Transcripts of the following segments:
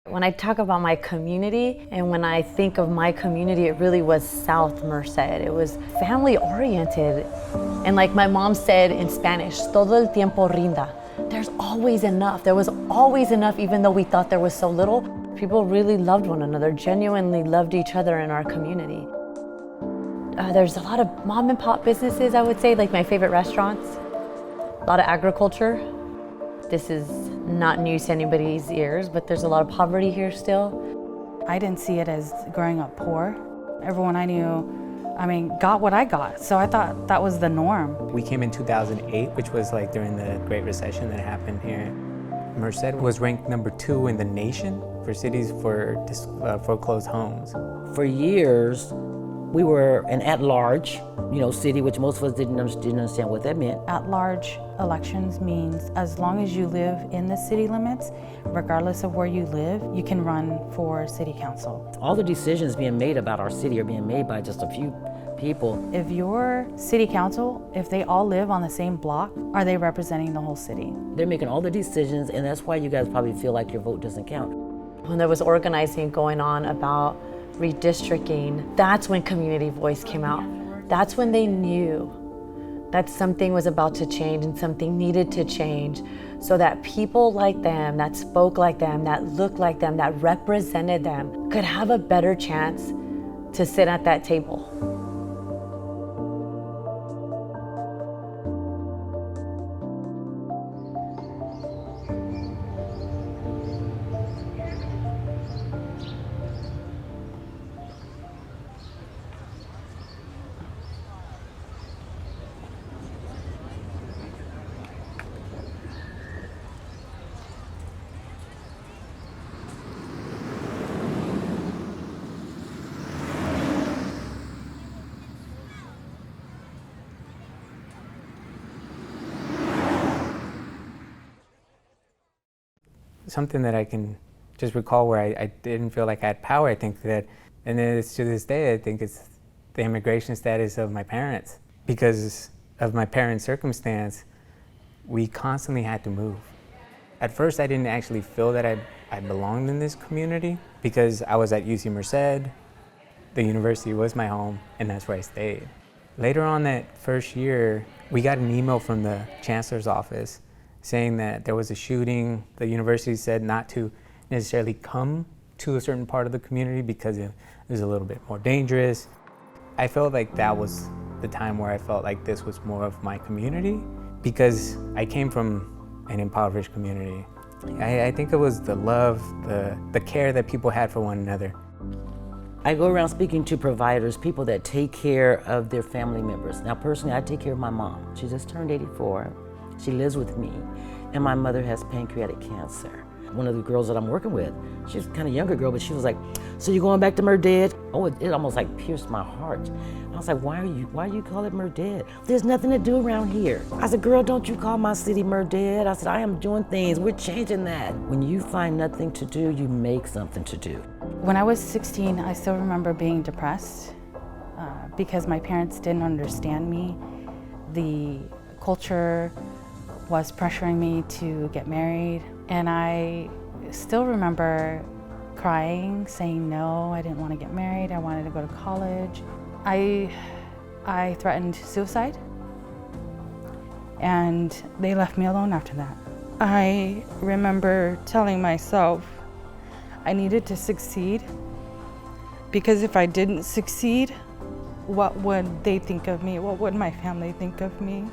When I talk about my community, and when I think of my community, it really was South Merced. It was family oriented. And like my mom said in Spanish, todo el tiempo rinda. There's always enough. There was always enough, even though we thought there was so little. People really loved one another, genuinely loved each other in our community. There's a lot of mom and pop businesses, I would say, like my favorite restaurants. A lot of agriculture. This is not news to anybody's ears, but there's a lot of poverty here still. I didn't see it as growing up poor. Everyone I knew, got what I got, so I thought that was the norm. We came in 2008, which was like during the Great Recession that happened here. Merced was ranked #2 in the nation for cities for foreclosed homes. For years, we were an at-large, city, which most of us didn't understand what that meant. At-large elections means as long as you live in the city limits, regardless of where you live, you can run for city council. All the decisions being made about our city are being made by just a few people. If your city council, if they all live on the same block, are they representing the whole city? They're making all the decisions, and that's why you guys probably feel like your vote doesn't count. When there was organizing going on about redistricting, that's when Community Voice came out. That's when they knew that something was about to change and something needed to change so that people like them, that spoke like them, that looked like them, that represented them, could have a better chance to sit at that table. Something that I can just recall where I didn't feel like I had power, I think that, and then it's to this day, I think it's the immigration status of my parents. Because of my parents' circumstance, we constantly had to move. At first, I didn't actually feel that I belonged in this community because I was at UC Merced, the university was my home, and that's where I stayed. Later on that first year, we got an email from the chancellor's office saying that there was a shooting. The university said not to necessarily come to a certain part of the community because it was a little bit more dangerous. I felt like that was the time where I felt like this was more of my community because I came from an impoverished community. I think it was the love, the care that people had for one another. I go around speaking to providers, people that take care of their family members. Now personally, I take care of my mom. She just turned 84. She lives with me, and my mother has pancreatic cancer. One of the girls that I'm working with, she's kind of younger girl, but she was like, "So you going back to Merded?" Oh, it almost like pierced my heart. I was like, why you call it Merded? There's nothing to do around here. I said, "Girl, don't you call my city Merded." I said, "I am doing things, we're changing that." When you find nothing to do, you make something to do. When I was 16, I still remember being depressed because my parents didn't understand me. The culture was pressuring me to get married, and I still remember crying, saying no, I didn't want to get married, I wanted to go to college. I threatened suicide, and they left me alone after that. I remember telling myself I needed to succeed, because if I didn't succeed, what would they think of me? What would my family think of me?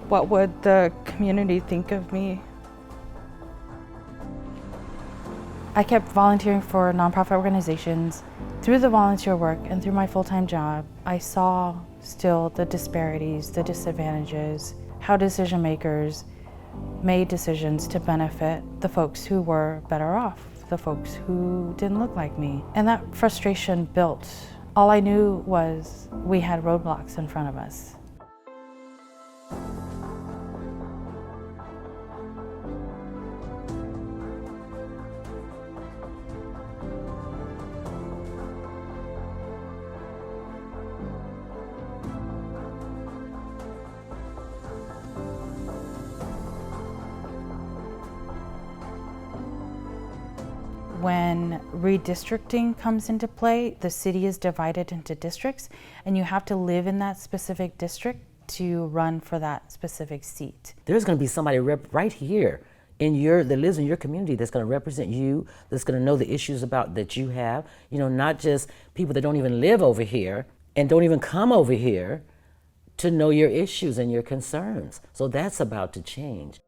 What would the community think of me? I kept volunteering for nonprofit organizations. Through the volunteer work and through my full-time job, I saw still the disparities, the disadvantages, how decision makers made decisions to benefit the folks who were better off, the folks who didn't look like me. And that frustration built. All I knew was we had roadblocks in front of us. when redistricting comes into play, the city is divided into districts, and you have to live in that specific district to run for that specific seat. There's going to be somebody right here that lives in your community that's going to represent you, that's going to know the issues that you have. Not just people that don't even live over here and don't even come over here to know your issues and your concerns. So that's about to change.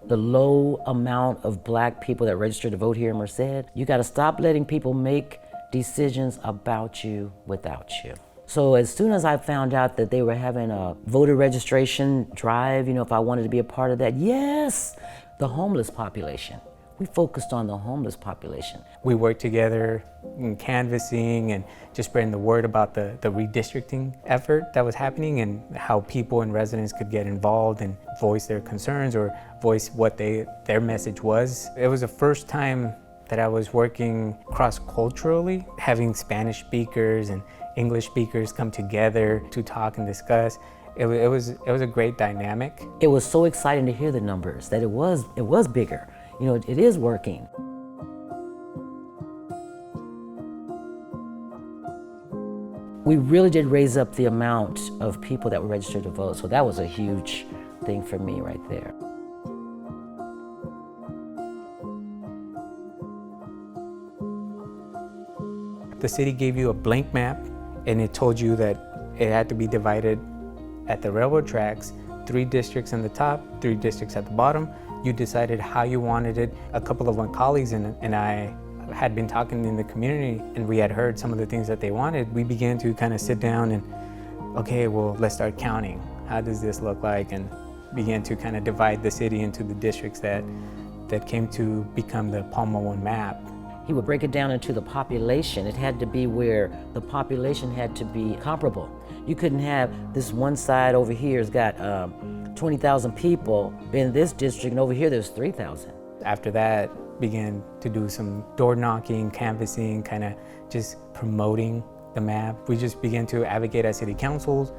The low amount of Black people that register to vote here in Merced, you got to stop letting people make decisions about you without you. So as soon as I found out that they were having a voter registration drive, if I wanted to be a part of that, yes, the homeless population. We focused on the homeless population. We worked together in canvassing and just spreading the word about the redistricting effort that was happening and how people and residents could get involved and voice their concerns or voice what their message was. It was the first time that I was working cross-culturally, having Spanish speakers and English speakers come together to talk and discuss. It was a great dynamic. It was so exciting to hear the numbers, that it was bigger. It is working. We really did raise up the amount of people that were registered to vote, so that was a huge thing for me right there. The city gave you a blank map, and it told you that it had to be divided at the railroad tracks, 3 districts in the top, 3 districts at the bottom. You decided how you wanted it. A couple of my colleagues and I had been talking in the community, and we had heard some of the things that they wanted. We began to kind of sit down and, okay, well, let's start counting. How does this look like? And began to kind of divide the city into the districts that came to become the Palma One map. He would break it down into the population. It had to be where the population had to be comparable. You couldn't have this one side over here has got 20,000 people in this district, and over here there's 3,000. After that, began to do some door knocking, canvassing, kind of just promoting the map. We just began to advocate at city councils,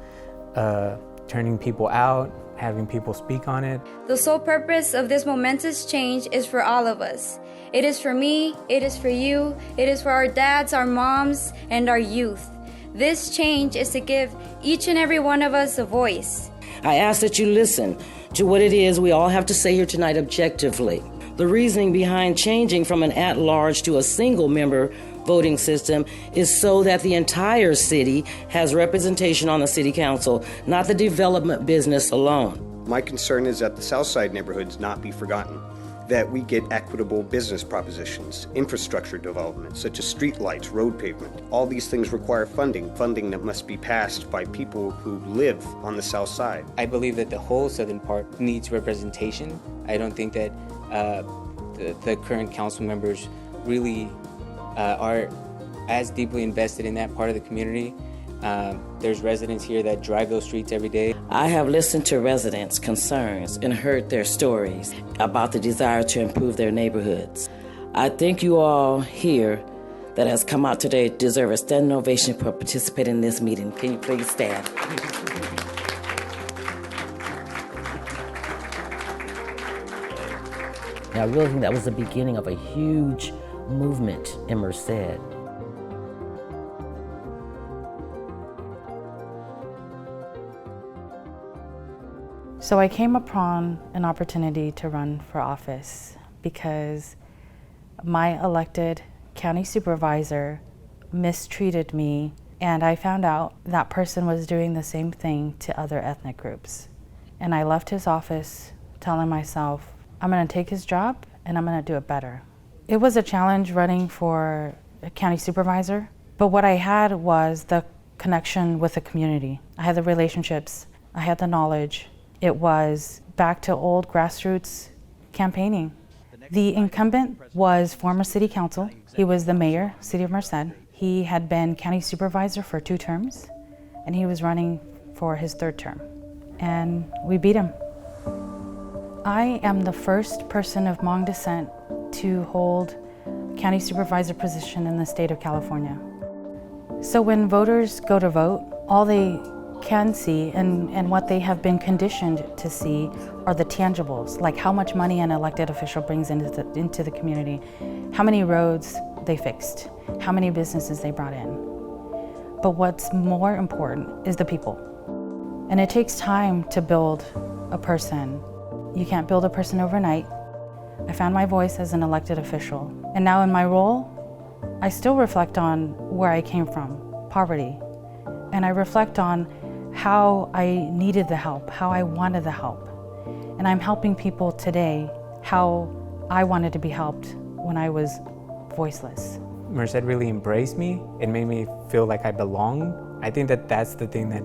turning people out, having people speak on it. The sole purpose of this momentous change is for all of us. It is for me, it is for you, it is for our dads, our moms, and our youth. This change is to give each and every one of us a voice. I ask that you listen to what it is we all have to say here tonight objectively. The reasoning behind changing from an at-large to a single-member voting system is so that the entire city has representation on the city council, not the development business alone. My concern is that the Southside neighborhoods not be forgotten, that we get equitable business propositions, infrastructure development, such as streetlights, road pavement. All these things require funding that must be passed by people who live on the South Side. I believe that the whole southern part needs representation. I don't think that the current council members really are as deeply invested in that part of the community. There's residents here that drive those streets every day. I have listened to residents' concerns and heard their stories about the desire to improve their neighborhoods. I think you all here that has come out today deserve a standing ovation for participating in this meeting. Can you please stand? I really think that was the beginning of a huge movement in Merced. So I came upon an opportunity to run for office because my elected county supervisor mistreated me, and I found out that person was doing the same thing to other ethnic groups. And I left his office telling myself, I'm gonna take his job and I'm gonna do it better. It was a challenge running for a county supervisor, but what I had was the connection with the community. I had the relationships, I had the knowledge. It was back to old grassroots campaigning. The incumbent was former city council. He was the mayor, city of Merced. He had been county supervisor for 2 terms, and he was running for his 3rd term. And we beat him. I am the first person of Hmong descent to hold county supervisor position in the state of California. So when voters go to vote, all they can see and what they have been conditioned to see are the tangibles, like how much money an elected official brings into the community, how many roads they fixed, how many businesses they brought in. But what's more important is the people. And it takes time to build a person. You can't build a person overnight. I found my voice as an elected official. And now in my role, I still reflect on where I came from, poverty. And I reflect on how I needed the help, how I wanted the help. And I'm helping people today how I wanted to be helped when I was voiceless. Merced really embraced me. It made me feel like I belong. I think that that's the thing that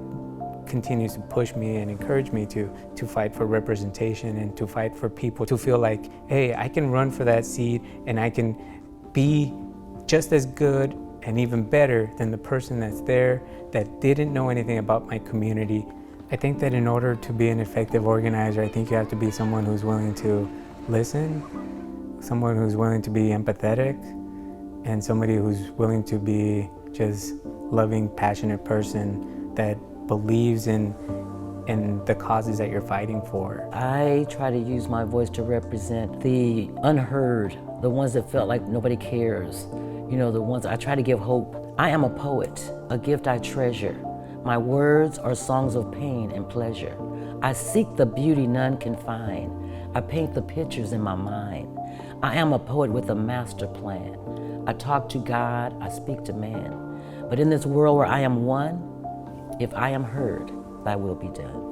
continues to push me and encourage me to fight for representation and to fight for people to feel like, hey, I can run for that seat and I can be just as good and even better than the person that's there that didn't know anything about my community. I think that in order to be an effective organizer, I think you have to be someone who's willing to listen, someone who's willing to be empathetic, and somebody who's willing to be just loving, passionate person that believes in the causes that you're fighting for. I try to use my voice to represent the unheard, the ones that felt like nobody cares. You know, the ones I try to give hope. I am a poet, a gift I treasure. My words are songs of pain and pleasure. I seek the beauty none can find. I paint the pictures in my mind. I am a poet with a master plan. I talk to God, I speak to man. But in this world where I am one, if I am heard, thy will be done.